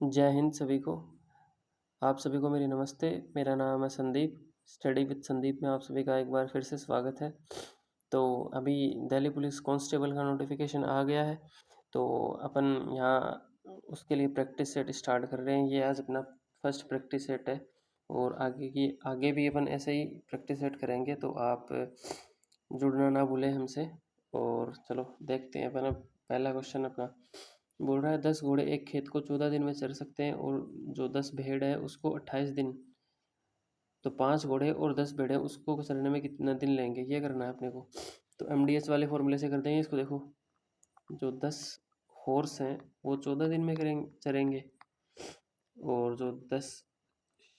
जय हिंद सभी को। आप सभी को मेरी नमस्ते। मेरा नाम है संदीप। स्टडी विद संदीप में आप सभी का एक बार फिर से स्वागत है। तो अभी दिल्ली पुलिस कांस्टेबल का नोटिफिकेशन आ गया है, तो अपन यहाँ उसके लिए प्रैक्टिस सेट स्टार्ट कर रहे हैं। ये आज अपना फर्स्ट प्रैक्टिस सेट है और आगे भी अपन ऐसे ही प्रैक्टिस सेट करेंगे, तो आप जुड़ना ना भूलें हमसे। और चलो देखते हैं अपन। अब पहला क्वेश्चन अपना बोल रहा है 10 घोड़े एक खेत को 14 दिन में चर सकते हैं और जो 10 भेड़ है उसको 28 दिन। तो 5 घोड़े और 10 भेड़ है उसको चरने में कितना दिन लेंगे, ये करना है अपने को। तो एमडीएस वाले फॉर्मूले से करते हैं इसको। देखो, जो 10 हॉर्स हैं वो 14 दिन में करेंगे चरेंगे, और जो 10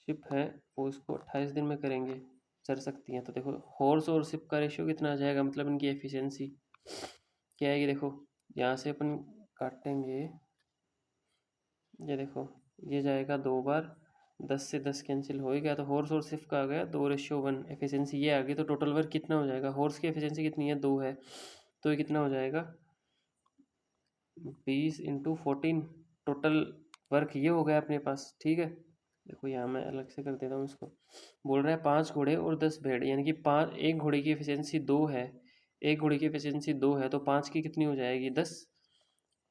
शिप है वो इसको 28 दिन में करेंगे चर सकती हैं। तो देखो, हॉर्स और शिप का रेशियो कितना आ जाएगा, मतलब इनकी एफिशिएंसी क्या आएगी। देखो, यहाँ से अपन काटेंगे, ये देखो, ये जाएगा 2 बार, 10 से 10 कैंसिल हो ही गया, तो हॉर्स और सिर्फ का आ गया 2:1 एफिशिएंसी ये आ गई। तो टोटल वर्क कितना हो जाएगा, हॉर्स की एफिशिएंसी कितनी है 2 है, तो ये कितना हो जाएगा 20 × 14। टोटल वर्क ये हो गया अपने पास, ठीक है। देखो यहाँ मैं अलग से कर देता हूँ इसको। बोल रहा है 5 घोड़े और 10 भेड़, यानी कि एक घोड़े की एफिशिएंसी 2 है, एक घोड़े की एफिशिएंसी 2 है, तो 5 की कितनी हो जाएगी 10,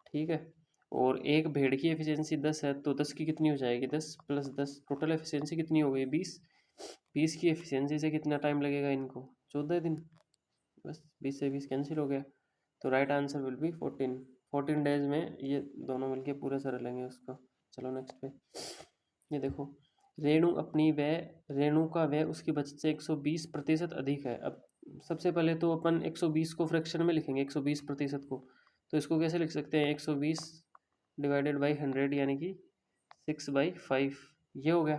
ठीक है। और एक भेड़ की एफिशिएंसी 10 है, तो 10 की कितनी हो जाएगी 10 + 10, टोटल एफिशिएंसी कितनी हो गई 20। 20 की एफिशिएंसी से कितना टाइम लगेगा इनको 14 दिन। बस 20 से 20 कैंसिल हो गया, तो right answer will be 14 days में ये दोनों मिलके पूरे सर लेंगे उसको। चलो नेक्स्ट पे। ये देखो, रेणु का व्यय उसकी बचत से 120% अधिक है। अब सबसे पहले तो अपन 120 को फ्रैक्शन में लिखेंगे, 120% को। तो इसको कैसे लिख सकते हैं, 120 डिवाइडेड बाई 100, यानी कि 6/5, ये हो गया,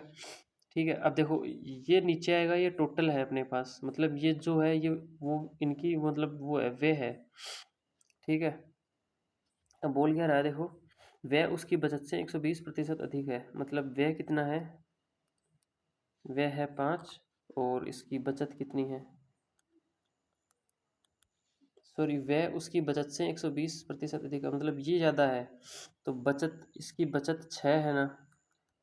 ठीक है। अब देखो, ये नीचे आएगा, ये टोटल है अपने पास, मतलब ये जो है ये वो इनकी मतलब वो है, वे है, ठीक है। अब बोल क्या रहा है, देखो, व्यय उसकी बचत से 120% अधिक है, मतलब व्यय कितना है, व्यय है 5 और इसकी बचत कितनी है, सॉरी, व्यय उसकी बचत से 120% अधिक है, मतलब ये ज़्यादा है, तो बचत, इसकी बचत 6 है ना,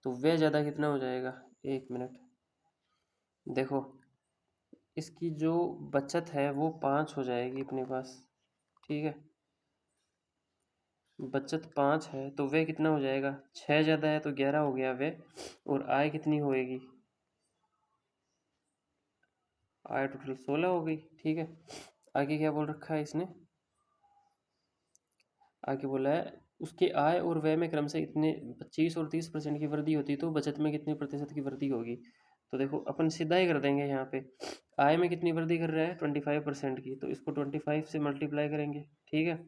तो व्यय ज़्यादा कितना हो जाएगा, 1 मिनट। देखो, इसकी जो बचत है वो 5 हो जाएगी अपने पास, ठीक है। बचत 5 है तो व्यय कितना हो जाएगा, 6 ज़्यादा है तो 11 हो गया व्यय, और आय कितनी होएगी, आय टोटल 16 हो गई, ठीक है। आगे क्या बोल रखा है इसने, आगे बोला है उसके आय और व्यय में क्रम से इतने 25 और 30% की वृद्धि होती तो बचत में कितने प्रतिशत की वृद्धि होगी। तो देखो, अपन सीधा ही कर देंगे यहाँ पे। आय में कितनी वृद्धि कर रहा है 25% की, तो इसको 25 से मल्टीप्लाई करेंगे, ठीक है।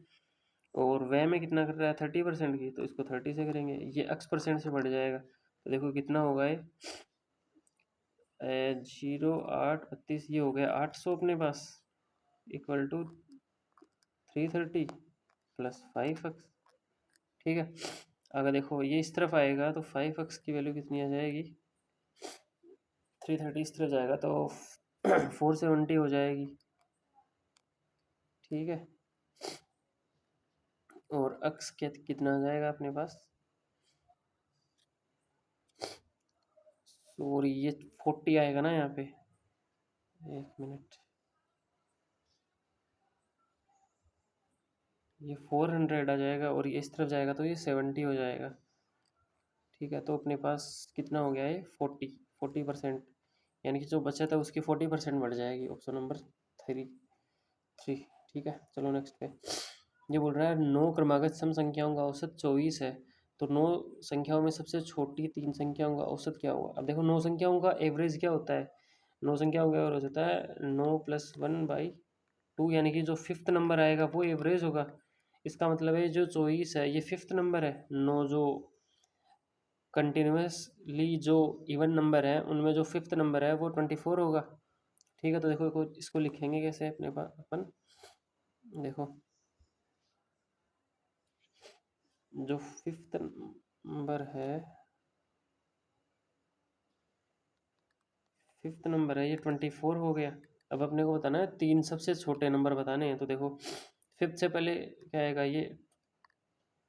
और व्यय में कितना कर रहा है 30% की, तो इसको 30 से करेंगे, ये x परसेंट से बढ़ जाएगा। तो देखो कितना होगा ये 0.832, ये हो गया 800 अपने पास, इक्वल टू 330 + 5x, ठीक है। अगर देखो ये इस तरफ आएगा तो 5x की वैल्यू कितनी आ जाएगी, 330 इस तरफ जाएगा तो 470 हो जाएगी, ठीक है। और x कितना आ जाएगा अपने पास, और ये 40 आएगा ना यहाँ पे, 1 मिनट, ये 400 आ जाएगा, और ये इस तरफ जाएगा तो ये 70 हो जाएगा, ठीक है। तो अपने पास कितना हो गया है 40%, यानी कि जो बचत है उसकी 40% बढ़ जाएगी। ऑप्शन नंबर 3, ठीक है। चलो नेक्स्ट पे। ये बोल रहा है 9 क्रमागत सम संख्याओं का औसत 24 है, तो 9 संख्याओं में सबसे छोटी 3 संख्याओं का औसत क्या होगा। अब देखो, 9 संख्याओं का एवरेज क्या होता है, 9 संख्याओं का एवरेज होता है 9 + 1/2, यानी कि जो फिफ्थ नंबर आएगा वो एवरेज होगा। इसका मतलब है जो 24 है ये फिफ्थ नंबर है, 9 जो कंटिन्यूसली जो इवन नंबर है उनमें जो फिफ्थ नंबर है वो 24 होगा, ठीक है। तो देखो इसको लिखेंगे कैसे अपने पास अपन, देखो, जो फिफ्थ नंबर है, फिफ्थ नंबर है ये 24 हो गया। अब अपने को बताना है 3 सबसे छोटे नंबर बताने हैं, तो देखो फिफ्थ से पहले क्या आएगा, ये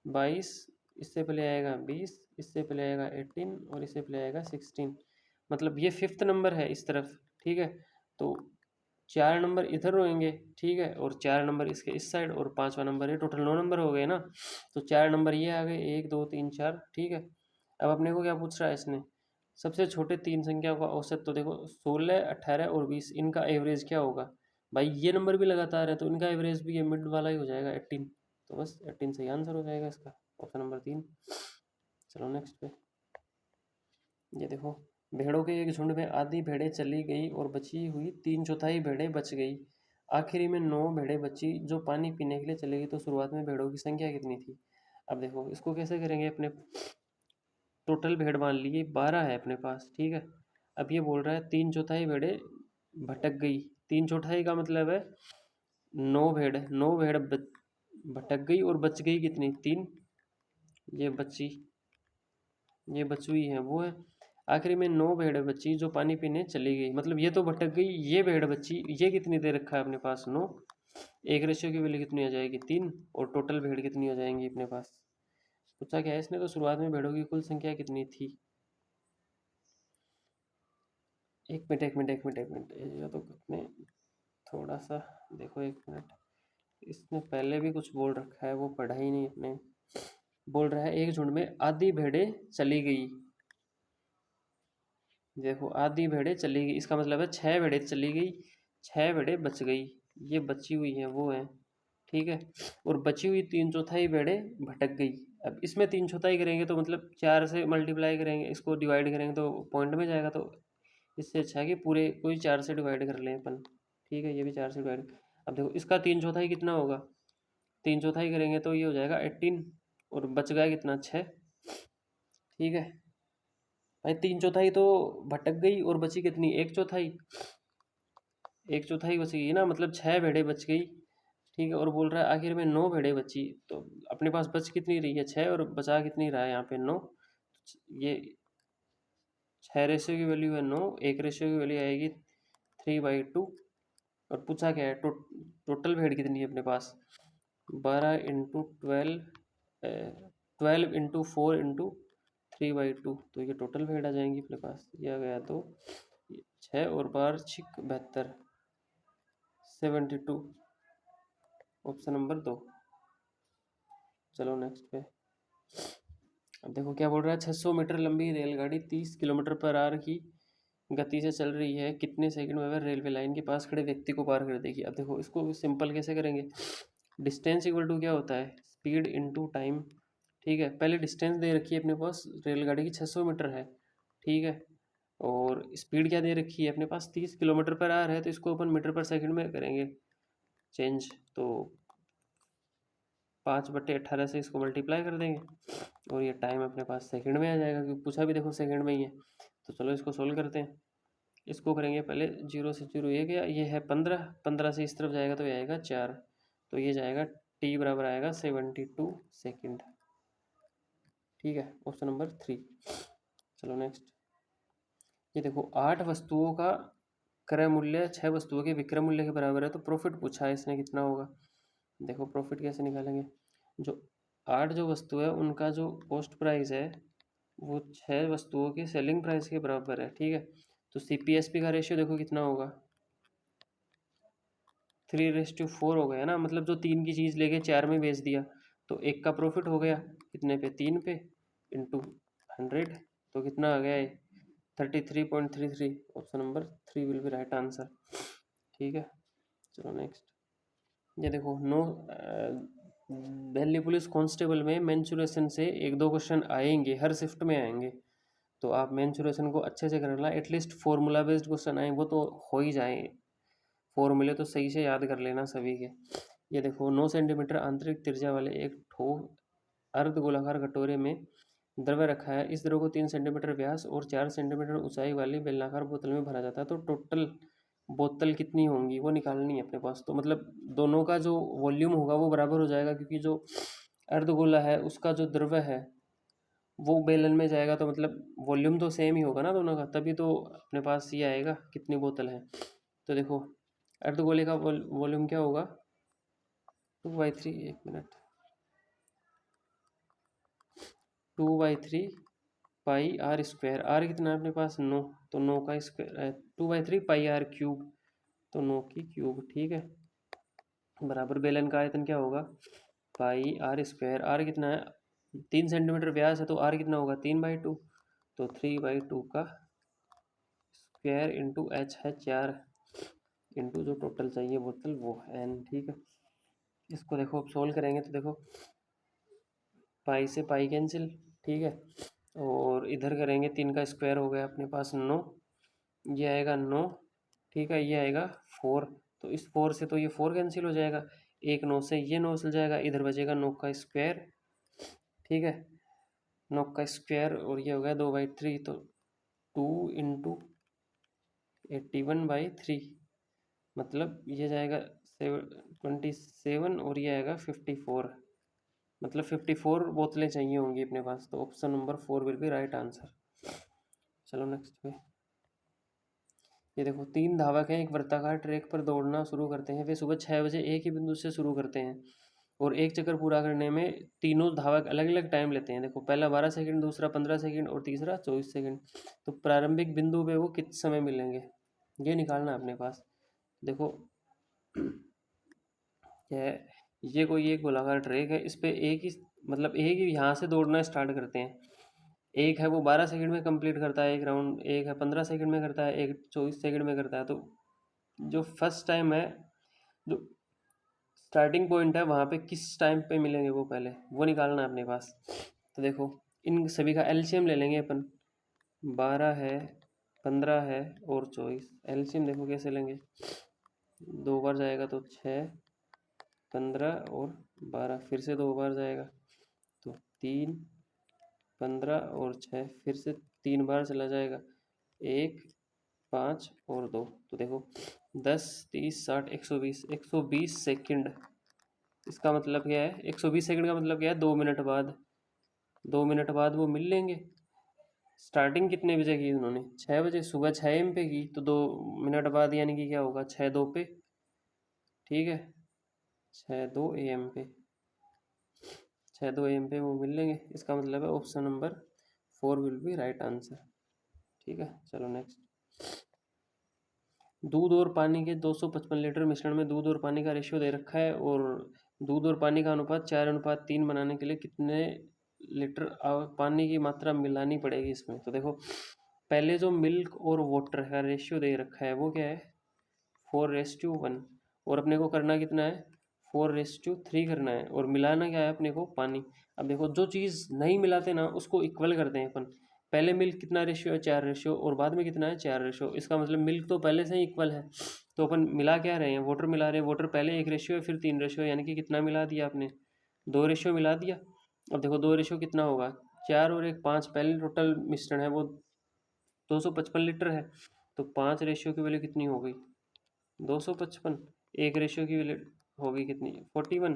22, इससे पहले आएगा 20, इससे पहले आएगा 18 और इससे पहले आएगा 16। मतलब ये 5th नंबर है इस तरफ, ठीक है। तो 4 नंबर इधर रहेंगे, ठीक है, और 4 नंबर इसके इस साइड और 5वां नंबर है। टोटल 9 नंबर हो गए ना। तो 4 नंबर ये आ गए, 1 2 3 4, ठीक है। अब अपने को क्या पूछ रहा है इसने, सबसे छोटे 3 संख्याओं का औसत। तो देखो 16 18 और 20, इनका एवरेज क्या होगा। भाई ये नंबर भी लगातार है तो इनका एवरेज भी ये मिड वाला ही हो जाएगा 18। तो बस 18 सही आंसर हो जाएगा इसका, ऑप्शन नंबर 3। चलो नेक्स्ट पे। ये देखो, भेड़ों के एक झुंड में आधी भेड़ें चली गई और बची हुई 3/4 भेड़ें बच गई। आखिरी में 9 भेड़ें बची जो पानी पीने के लिए चली गई। तो शुरुआत में भेड़ों की संख्या कितनी थी। अब देखो इसको कैसे करेंगे। अपने टोटल भेड़ मान ली 12 है अपने पास, ठीक है। अब ये बोल रहा है 3/4 भेड़ें भटक गई। 3/4 का मतलब है 9 भेड़, 9 भेड़ भटक गई और बच गई कितनी, 3। ये बची, ये बची हुई है वो है। आखिरी में 9 भेड़ बची जो पानी पीने चली गई। मतलब ये तो भटक गई, ये भेड़ बची, ये कितनी दे रखा है अपने पास, 9। एक रेशियो की वैल्यू कितनी आ जाएगी, 3। और टोटल भेड़ कितनी हो जाएंगी अपने पास। पूछा क्या है इसने, तो शुरुआत में भेड़ों की कुल संख्या कितनी थी। एक मिनट एक मिनट एक मिनट एक मिनट, ये तो अपने थोड़ा सा देखो, 1 मिनट। इसने पहले भी कुछ बोल रखा है, वो पढ़ा ही नहीं अपने। बोल रहा है एक झुंड में आधी भेड़ें चली गई। देखो आधी भेड़ें चली गई, इसका मतलब है 6 भेड़ें चली गई, 6 भेड़ें बच गई। ये बची हुई है वो है, ठीक है। और बची हुई 3/4 भेड़ें भटक गई। अब इसमें 3/4 करेंगे तो मतलब 4 से मल्टीप्लाई करेंगे, इसको डिवाइड करेंगे तो पॉइंट में जाएगा। तो इससे अच्छा है कि पूरे कोई 4 से डिवाइड कर लें अपन, ठीक है। ये भी 4 से डिवाइड। अब देखो इसका 3/4 कितना होगा, 3/4 करेंगे तो ये हो जाएगा 18। और बच गया कितना, 6, ठीक है। भाई 3/4 तो भटक गई और बची कितनी, 1/4। 1/4 बच गई ना, मतलब 6 भेड़ें बच गई, ठीक है। और बोल रहा है आखिर में 9 भेड़ें बची। तो अपने पास बच कितनी रही है, 6, और बचा कितनी रहा है यहाँ पे, 9। ये 6 रेशियो की वैल्यू है 9, 1 रेशियो की वैल्यू आएगी 3/2। और पूछा क्या है, टोटल भेड़ कितनी है अपने पास, 12 × 12, 12 × 4 × 3/2। तो ये टोटल भेड़ आ जाएंगी अपने पास। ये आ गया तो 6 और 12 6 72, 72, ऑप्शन नंबर 2। चलो नेक्स्ट पे। अब देखो क्या बोल रहा है, 600 मीटर लंबी रेलगाड़ी 30 किलोमीटर पर आवर की गति से चल रही है, कितने सेकंड में वह रेलवे लाइन के पास खड़े व्यक्ति को पार कर देगी। अब देखो इसको सिंपल कैसे करेंगे। डिस्टेंस इक्वल टू क्या होता है, स्पीड इनटू टाइम, ठीक है। पहले डिस्टेंस दे रखी है अपने पास, रेलगाड़ी की 600 मीटर है, ठीक है। और स्पीड क्या दे रखी है अपने पास, 30 किलोमीटर पर आवर है। तो इसको अपन मीटर पर सेकंड में करेंगे चेंज। तो 5/18 से इसको मल्टीप्लाई कर देंगे और ये टाइम अपने पास सेकंड में आ जाएगा, क्योंकि पूछा भी देखो सेकंड में ही है। तो चलो इसको सोल्व करते हैं। इसको करेंगे पहले, 0 से 0 ये गया, ये है 15, 15 से इस तरफ जाएगा तो ये आएगा 4। तो ये जाएगा t बराबर आएगा 72 सेकेंड, ठीक है, ऑप्शन नंबर 3। चलो नेक्स्ट। ये देखो 8 वस्तुओं का क्रय मूल्य 6 वस्तुओं के विक्रय मूल्य के बराबर है। तो प्रॉफिट पूछा है इसने कितना होगा। देखो प्रॉफिट कैसे निकालेंगे। जो 8 जो वस्तु है उनका जो कॉस्ट प्राइस है वो 6 वस्तुओं के सेलिंग प्राइस के बराबर है, ठीक है। तो CPSP का रेशियो देखो कितना होगा, 3:4 हो गया ना। मतलब जो 3 की चीज़ लेके 4 में बेच दिया तो 1 का प्रॉफिट हो गया, कितने पे, 3 पे, इंटू 100। तो कितना आ गया ये, 33.33। Option number 3 will be right answer, ठीक है। चलो नेक्स्ट। ये देखो दिल्ली पुलिस कांस्टेबल में मेंसुरेशन से 1-2 क्वेश्चन आएंगे, हर शिफ्ट में आएंगे। तो आप मेंसुरेशन को अच्छे से करना, एटलीस्ट फार्मूला बेस्ड क्वेश्चन आए वो तो हो ही जाए। फॉर्मूले तो सही से याद कर लेना सभी के। ये देखो 9 सेंटीमीटर आंतरिक त्रिज्या वाले एक ठो अर्ध गोलाकार कटोरे में द्रव्य रखा है। इस द्रव को 3 सेंटीमीटर व्यास और 4 सेंटीमीटर ऊंचाई वाली बेलनाकार बोतल में भरा जाता है। तो टोटल बोतल कितनी होंगी वो निकालनी है अपने पास। तो मतलब दोनों का जो वॉल्यूम होगा वो बराबर हो जाएगा, क्योंकि जो अर्धगोला है उसका जो द्रव्य है वो बेलन में जाएगा। तो मतलब वॉल्यूम तो सेम ही होगा ना दोनों का, तभी तो अपने पास ये आएगा कितनी बोतल है। तो देखो अर्धगोले का वॉल्यूम क्या होगा, 2/3। 1 minute, 2/3 pi R square. R कितना है अपने पास 9, तो 9 का स्क्वायर है 2/3 पाई आर क्यूब, तो 9 की क्यूब। ठीक है, बराबर बेलन का आयतन क्या होगा पाई आर स्क्वायर। आर कितना है 3 सेंटीमीटर व्यास है, तो आर कितना होगा 3/2, तो 3/2 का स्क्वायर इंटू एच है 4, इंटू जो टोटल चाहिए बोतल वो है n। ठीक है, इसको देखो अब सोल्व करेंगे तो देखो पाई से पाई कैंसिल। ठीक है, और इधर करेंगे 3 का स्क्वायर हो गया अपने पास 9, ये आएगा 9। ठीक है, ये आएगा 4, तो इस 4 से तो ये 4 कैंसिल हो जाएगा, एक 9 से ये 9 चल जाएगा, इधर बचेगा 9 का स्क्वायर। ठीक है, 9 का स्क्वायर और ये हो गया 2/3, तो 2 इंटू 81/3, मतलब ये जाएगा 27 और ये आएगा 54, मतलब 54 बोतलें चाहिए होंगी अपने पास, तो option number 4 will be right answer. चलो नेक्स्ट पे, ये देखो 3 धावक हैं, एक वृत्ताकार ट्रैक पर दौड़ना शुरू करते हैं। वे सुबह 6 बजे एक ही बिंदु से शुरू करते हैं और एक चक्कर पूरा करने में तीनों धावक अलग अलग टाइम लेते हैं। देखो पहला 12 सेकंड, दूसरा 15 सेकंड और तीसरा 24 सेकंड। तो प्रारंभिक बिंदु पे वो कितने समय मिलेंगे, ये निकालना है अपने पास। देखो ये कोई एक गोलाकार ट्रैक है, इस पे एक ही मतलब एक ही यहाँ से दौड़ना स्टार्ट करते हैं। एक है वो 12 सेकंड में कंप्लीट करता है एक राउंड, एक है 15 सेकंड में करता है, एक 24 सेकंड में करता है। तो जो फर्स्ट टाइम है, जो स्टार्टिंग पॉइंट है, वहाँ पे किस टाइम पे मिलेंगे वो पहले वो निकालना है अपने पास। तो देखो इन सभी का एलसीएम ले लेंगे अपन, 12 है, 15 है और 24। एलसीएम देखो कैसे लेंगे, 2 बार जाएगा तो 6, 15 और 12, फिर से 2 बार जाएगा तो 3, 15 और 6, फिर से 3 बार चला जाएगा 1, 5 और 2। तो देखो 10, 30, 60, 120, 120 सेकंड। इसका मतलब क्या है 120 सेकंड का मतलब क्या है 2 मिनट बाद, 2 मिनट बाद वो मिल लेंगे। स्टार्टिंग कितने बजे की उन्होंने 6 बजे, सुबह 6 AM पे की, तो 2 मिनट बाद यानी कि क्या होगा 6-2 पे। ठीक है, 6-2 AM पे, 6-2 AM पे वो मिल लेंगे। इसका मतलब है option number 4 will be right answer. ठीक है, चलो नेक्स्ट। दूध और पानी के 255 लीटर मिश्रण में दूध और पानी का रेशियो दे रखा है और दूध और पानी का अनुपात 4:3 बनाने के लिए कितने लीटर पानी की मात्रा मिलानी पड़ेगी इसमें। तो देखो पहले जो मिल्क और वाटर का रेशियो दे रखा है वो क्या है 4:1, और अपने को करना कितना है 4:3 करना है, और मिलाना क्या है अपने को पानी। अब देखो जो चीज़ नहीं मिलाते ना उसको इक्वल करते हैं अपन। पहले मिल्क कितना रेशियो है 4 रेशियो, और बाद में कितना है 4 रेशियो, इसका मतलब मिल्क तो पहले से ही इक्वल है। तो अपन मिला क्या रहे हैं वाटर मिला रहे हैं, वाटर पहले 1 रेशियो है फिर 3 रेशियो, यानी कि कितना मिला दिया आपने 2 रेशियो मिला दिया। अब देखो 2 रेशियो कितना होगा 4 और 1 5, पहले टोटल मिश्रण है वो 255 लीटर है, तो 5 रेशियो की वैल्यू कितनी हो गई 255। 1 रेशियो की वैल्यू होगी कितनी 41।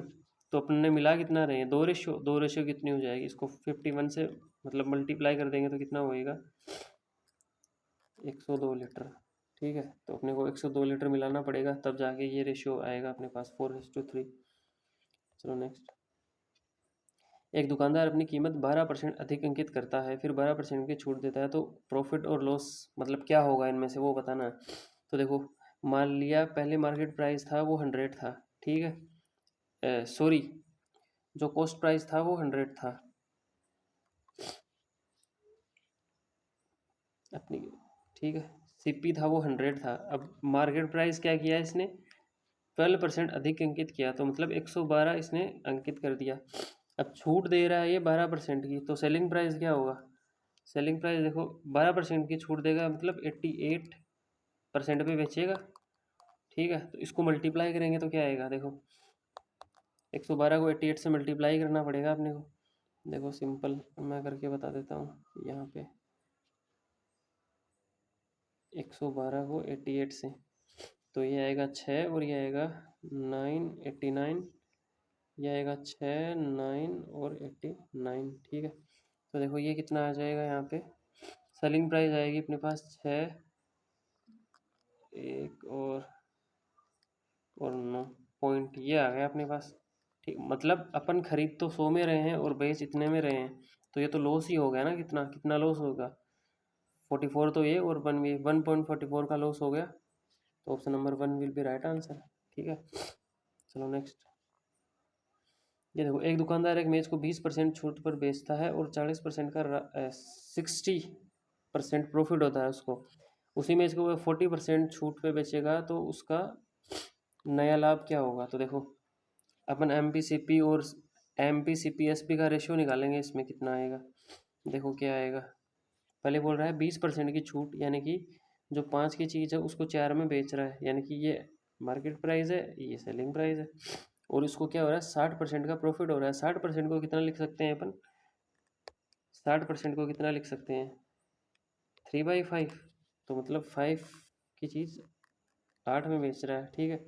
तो अपन ने मिला कितना रहे हैं 2 रेशियो, 2 रेशियो कितनी हो जाएगी इसको 51 से मतलब मल्टीप्लाई कर देंगे तो कितना होएगा 102 लीटर। ठीक है, तो अपने को 102 लीटर मिलाना पड़ेगा तब जाके ये रेशियो आएगा अपने पास 4:3। चलो नेक्स्ट। एक दुकानदार अपनी कीमत 12% अधिक अंकित करता है फिर 12% की छूट देता है, तो प्रॉफिट और लॉस मतलब क्या होगा इनमें से वो बताना है। तो देखो मान लिया पहले मार्केट प्राइस था वो 100 था। ठीक है, सॉरी जो कॉस्ट प्राइस था वो 100 था अपनी। ठीक है, सीपी था वो 100 था, अब मार्केट प्राइस क्या किया इसने 12% अधिक अंकित किया, तो मतलब 112 इसने अंकित कर दिया। अब छूट दे रहा है ये 12% की, तो सेलिंग प्राइस क्या होगा सेलिंग प्राइस देखो 12% की छूट देगा मतलब 88% पे बेचेगा। ठीक है, तो इसको मल्टीप्लाई करेंगे तो क्या आएगा देखो 112 को 88 से मल्टीप्लाई करना पड़ेगा अपने को। देखो सिंपल मैं करके बता देता हूँ यहाँ पे 112 को 88 से, तो ये आएगा 6 और ये आएगा 9 89, ये आएगा 6 9 और 89। ठीक है, तो देखो ये कितना आ जाएगा यहाँ पे सेलिंग प्राइस आएगी अपने पास 6 एक और 9 पॉइंट, ये आ गया अपने पास। ठीक, मतलब अपन खरीद तो 100 में रहे हैं और बेच इतने में रहे हैं, तो ये तो लॉस ही हो गया ना, कितना कितना लॉस होगा, 44 तो ये और 1 भी, 1.44 का लॉस हो गया। तो option number 1 will be right answer. ठीक है, चलो नेक्स्ट। ये देखो, एक दुकानदार एक मेज को 20% छूट पर बेचता है और 40% का 60% प्रॉफिट होता है उसको। उसी मेज को वह 40% छूट पे बेचेगा तो उसका नया लाभ क्या होगा। तो देखो, अपन एमपीसीपी और एमपीसीपीएसपी का रेशियो निकालेंगे, इसमें कितना आएगा। देखो क्या आएगा, पहले बोल रहा है 20% की छूट, यानी कि जो 5 की चीज़ है उसको 4 में बेच रहा है, यानी कि ये मार्केट प्राइस है, ये सेलिंग प्राइस है। और इसको क्या हो रहा है, 60% का प्रॉफिट हो रहा है। 60% को कितना लिख सकते हैं अपन, 60% को कितना लिख सकते हैं, 3/5। तो मतलब 5 की चीज़ 8 में बेच रहा है। ठीक है,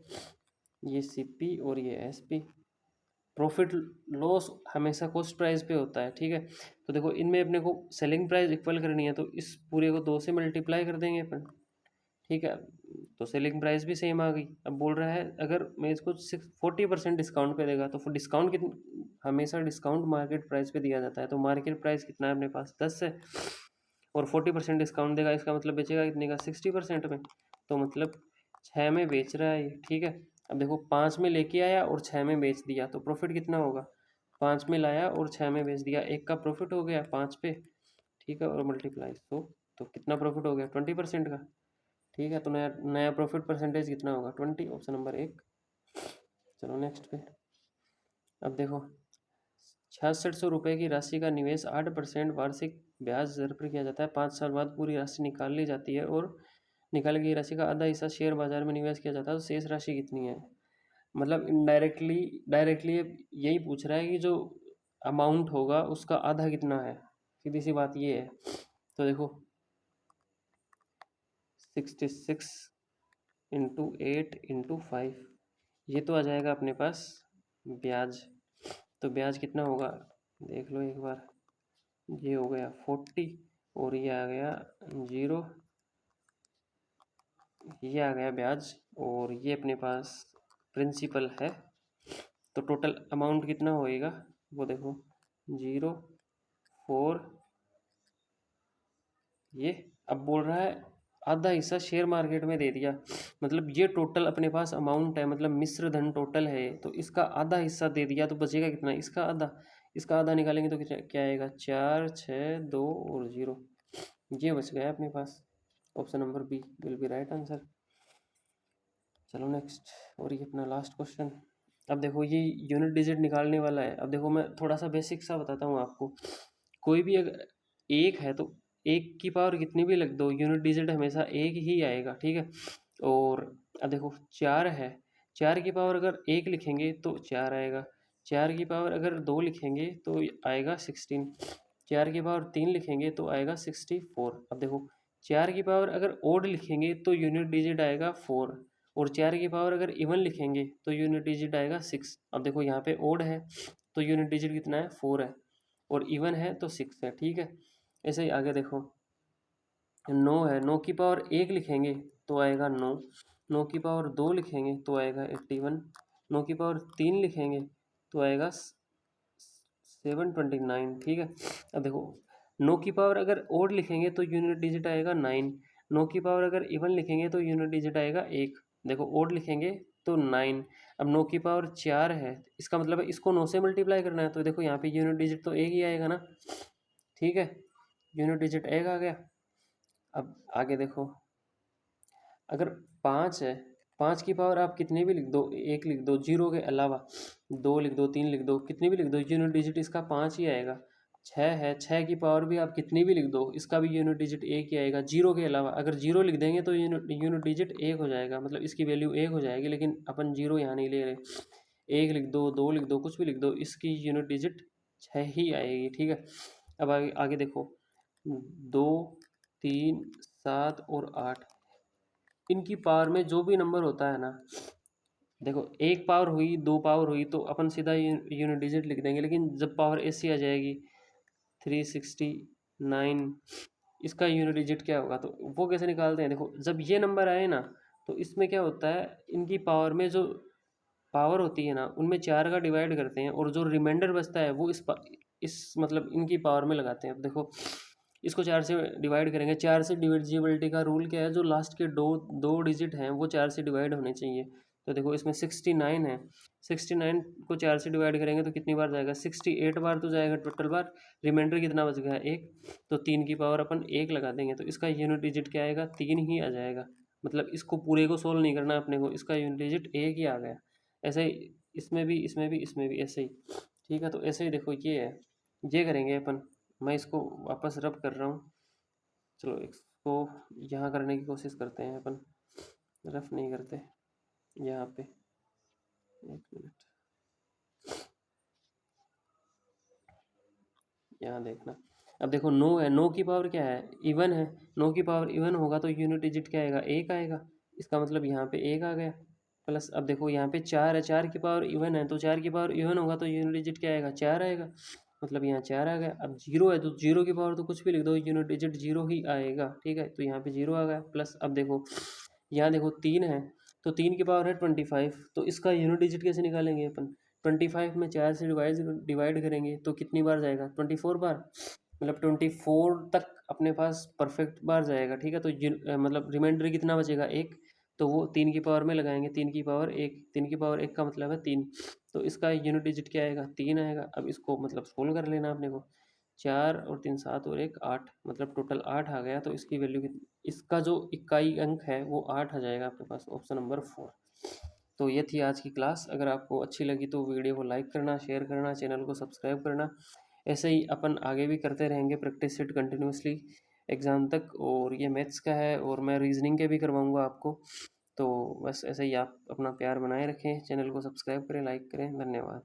ये सीपी और ये एसपी। प्रॉफिट लॉस हमेशा कॉस्ट प्राइस पे होता है। ठीक है, तो देखो इनमें अपने को सेलिंग प्राइस इक्वल करनी है, तो इस पूरे को 2 से मल्टीप्लाई कर देंगे अपन। ठीक है, तो सेलिंग प्राइस भी सेम आ गई। अब बोल रहा है अगर मैं इसको 40% डिस्काउंट पे देगा, तो डिस्काउंट कितना, हमेशा डिस्काउंट मार्केट प्राइस पे दिया जाता है। तो मार्केट प्राइस कितना है अपने पास, 10 है, और 40% डिस्काउंट देगा, इसका मतलब बेचेगा कितने का, 60% में। तो मतलब 6 में बेच रहा है ये। ठीक है, अब देखो 5 में लेके आया और 6 में बेच दिया, तो प्रॉफिट कितना होगा, 5 में लाया और 6 में बेच दिया, एक का प्रॉफिट हो गया 5 पे। ठीक है, और मल्टीप्लाई तो कितना प्रॉफिट हो गया, 20% का। ठीक है, तो नया नया प्रॉफिट परसेंटेज कितना होगा, 20, ऑप्शन नंबर 1। चलो नेक्स्ट पे। अब देखो, 6600 रुपये की राशि का निवेश 8% वार्षिक ब्याज दर पर किया जाता है। 5 साल बाद पूरी राशि निकाल ली जाती है और निकाली गई राशि का आधा हिस्सा शेयर बाजार में निवेश किया जाता है, तो शेष राशि कितनी है। मतलब इनडायरेक्टली डायरेक्टली यही पूछ रहा है कि जो अमाउंट होगा उसका आधा कितना है, सीधी सी बात ये है। तो देखो 66 इंटू 8 इंटू 5, ये तो आ जाएगा अपने पास ब्याज। तो ब्याज कितना होगा, देख लो एक बार, ये हो गया 40 और ये आ गया 0, ये आ गया ब्याज, और ये अपने पास प्रिंसिपल है। तो टोटल अमाउंट कितना होएगा, वो देखो 0, 4, ये अब बोल रहा है आधा हिस्सा शेयर मार्केट में दे दिया। मतलब ये टोटल अपने पास अमाउंट है, मतलब मिश्र धन टोटल है, तो इसका आधा हिस्सा दे दिया, तो बचेगा कितना, इसका आधा। इसका आधा निकालेंगे तो क्या आएगा, 4, 6, 2 और 0, ये बच गया अपने पास। Option number B will be right answer. चलो नेक्स्ट, और ये अपना लास्ट क्वेश्चन। अब देखो ये यूनिट डिजिट निकालने वाला है। अब देखो मैं थोड़ा सा बेसिक सा बताता हूँ आपको। कोई भी अगर एक है तो एक की पावर कितनी भी लिख दो, यूनिट डिजिट हमेशा एक ही आएगा। ठीक है, और अब देखो 4 है, 4 की पावर अगर 1 लिखेंगे तो 4 आएगा, 4 की पावर अगर 2 लिखेंगे तो आएगा 16, 4 की पावर 3 लिखेंगे तो आएगा 64। अब देखो 4 की पावर अगर ओड लिखेंगे तो यूनिट डिजिट आएगा 4, और 4 की पावर अगर इवन लिखेंगे तो यूनिट डिजिट आएगा 6। अब देखो यहाँ पे ओड है तो यूनिट डिजिट कितना है, 4 है, और इवन है तो 6 है। ठीक है, ऐसे ही आगे देखो 9 है, 9 की पावर 1 लिखेंगे तो आएगा 9, 9 की पावर 2 लिखेंगे तो आएगा 81, 9 की पावर 3 लिखेंगे तो आएगा 729। ठीक है, अब देखो 9 की पावर अगर ओड लिखेंगे तो यूनिट डिजिट आएगा 9, 9 की पावर अगर इवन लिखेंगे तो यूनिट डिजिट आएगा 1। देखो ओड लिखेंगे तो 9, अब 9 की पावर 4 है, इसका मतलब है इसको 9 से मल्टीप्लाई करना है, तो देखो यहाँ पे यूनिट डिजिट तो एक ही आएगा ना। ठीक है, यूनिट डिजिट एक आ गया। अब आगे देखो, अगर 5 है, 5 की पावर आप कितनी भी लिख दो, 1 लिख दो जीरो के अलावा, 2 लिख दो, 3 लिख दो, कितनी भी लिख दो, यूनिट डिजिट इसका 5 ही आएगा। 6 है, 6 की पावर भी आप कितनी भी लिख दो, इसका भी यूनिट डिजिट 1 ही आएगा जीरो के अलावा। अगर जीरो लिख देंगे तो यूनिट डिजिट 1 हो जाएगा, मतलब इसकी वैल्यू 1 हो जाएगी, लेकिन अपन जीरो यहाँ नहीं ले रहे। 1 लिख दो, 2 लिख दो, कुछ भी लिख दो, इसकी यूनिट डिजिट 6 ही आएगी। ठीक है, अब आगे आगे देखो 2, 3, 7 और 8, इनकी पावर में जो भी नंबर होता है ना, देखो एक पावर हुई, 2 पावर हुई तो अपन सीधा यूनिट डिजिट लिख देंगे, लेकिन जब पावर ऐसी आ जाएगी 369, इसका यूनिट डिजिट क्या होगा, तो वो कैसे निकालते हैं। देखो जब ये नंबर आए ना, तो इसमें क्या होता है, इनकी पावर में जो पावर होती है ना, उनमें 4 का डिवाइड करते हैं, और जो रिमाइंडर बचता है वो इस मतलब इनकी पावर में लगाते हैं। अब देखो इसको 4 से डिवाइड करेंगे, 4 से डिविजिबिलिटी का रूल क्या है, जो लास्ट के दो दो डिजिट हैं वो 4 से डिवाइड होने चाहिए। तो देखो इसमें 69 है, 69 को 4 से डिवाइड करेंगे तो कितनी बार जाएगा, 68 बार तो जाएगा टोटल बार। रिमाइंडर कितना बच गया, एक, तो 3 की पावर अपन 1 लगा देंगे तो इसका यूनिट डिजिट क्या आएगा, 3 ही आ जाएगा। मतलब इसको पूरे को सोल्व नहीं करना अपने को, इसका यूनिट डिजिट 1 ही आ गया। ऐसे ही इसमें भी, इसमें भी, इसमें भी ऐसे ही। ठीक है, तो ऐसे ही देखो ये है, ये करेंगे अपन। मैं इसको वापस रब कर रहा हूँ। चलो इसको यहाँ करने की कोशिश करते हैं अपन, रफ नहीं करते यहाँ पे। एक मिनट, यहाँ देखना। अब देखो 9 है, 9 की पावर क्या है, इवन है। 9 की पावर इवन होगा तो यूनिट डिजिट क्या आएगा, 1 आएगा। इसका मतलब यहाँ पे 1 आ गया। प्लस अब देखो यहाँ पे 4 है, 4 की पावर इवन है तो 4 की पावर इवन होगा तो यूनिट डिजिट क्या आएगा, 4 आएगा। मतलब यहाँ 4 आ गया। अब 0 है तो 0 की पावर तो कुछ भी लिख दो, यूनिट डिजिट 0 ही आएगा। ठीक है, तो यहाँ पे 0 आ गया। प्लस अब देखो यहाँ देखो 3 है, तो 3 की पावर है 25, तो इसका यूनिट डिजिट कैसे निकालेंगे अपन, 25 में 4 से डिवाइड करेंगे तो कितनी बार जाएगा, 24 बार। मतलब 24 तक अपने पास परफेक्ट बार जाएगा। ठीक है, तो मतलब रिमाइंडर कितना बचेगा, एक, तो वो 3 की पावर में लगाएंगे, 3 की पावर 1, 3 की पावर 1 का मतलब है 3। तो इसका यूनिट डिजिट क्या आएगा, 3 आएगा। अब इसको मतलब सोल्व कर लेना अपने को, 4 और 3 7 और 1 8, मतलब टोटल 8 आ गया। तो इसकी वैल्यू कितनी, इसका जो इकाई अंक है वो 8 आ जाएगा आपके पास, ऑप्शन नंबर 4। तो ये थी आज की क्लास। अगर आपको अच्छी लगी तो वीडियो को लाइक करना, शेयर करना, चैनल को सब्सक्राइब करना। ऐसे ही अपन आगे भी करते रहेंगे प्रैक्टिस सेट कंटिन्यूसली एग्ज़ाम तक। और ये मैथ्स का है और मैं रीजनिंग के भी करवाऊँगा आपको। तो बस ऐसे ही आप अपना प्यार बनाए रखें, चैनल को सब्सक्राइब करें, लाइक करें। धन्यवाद।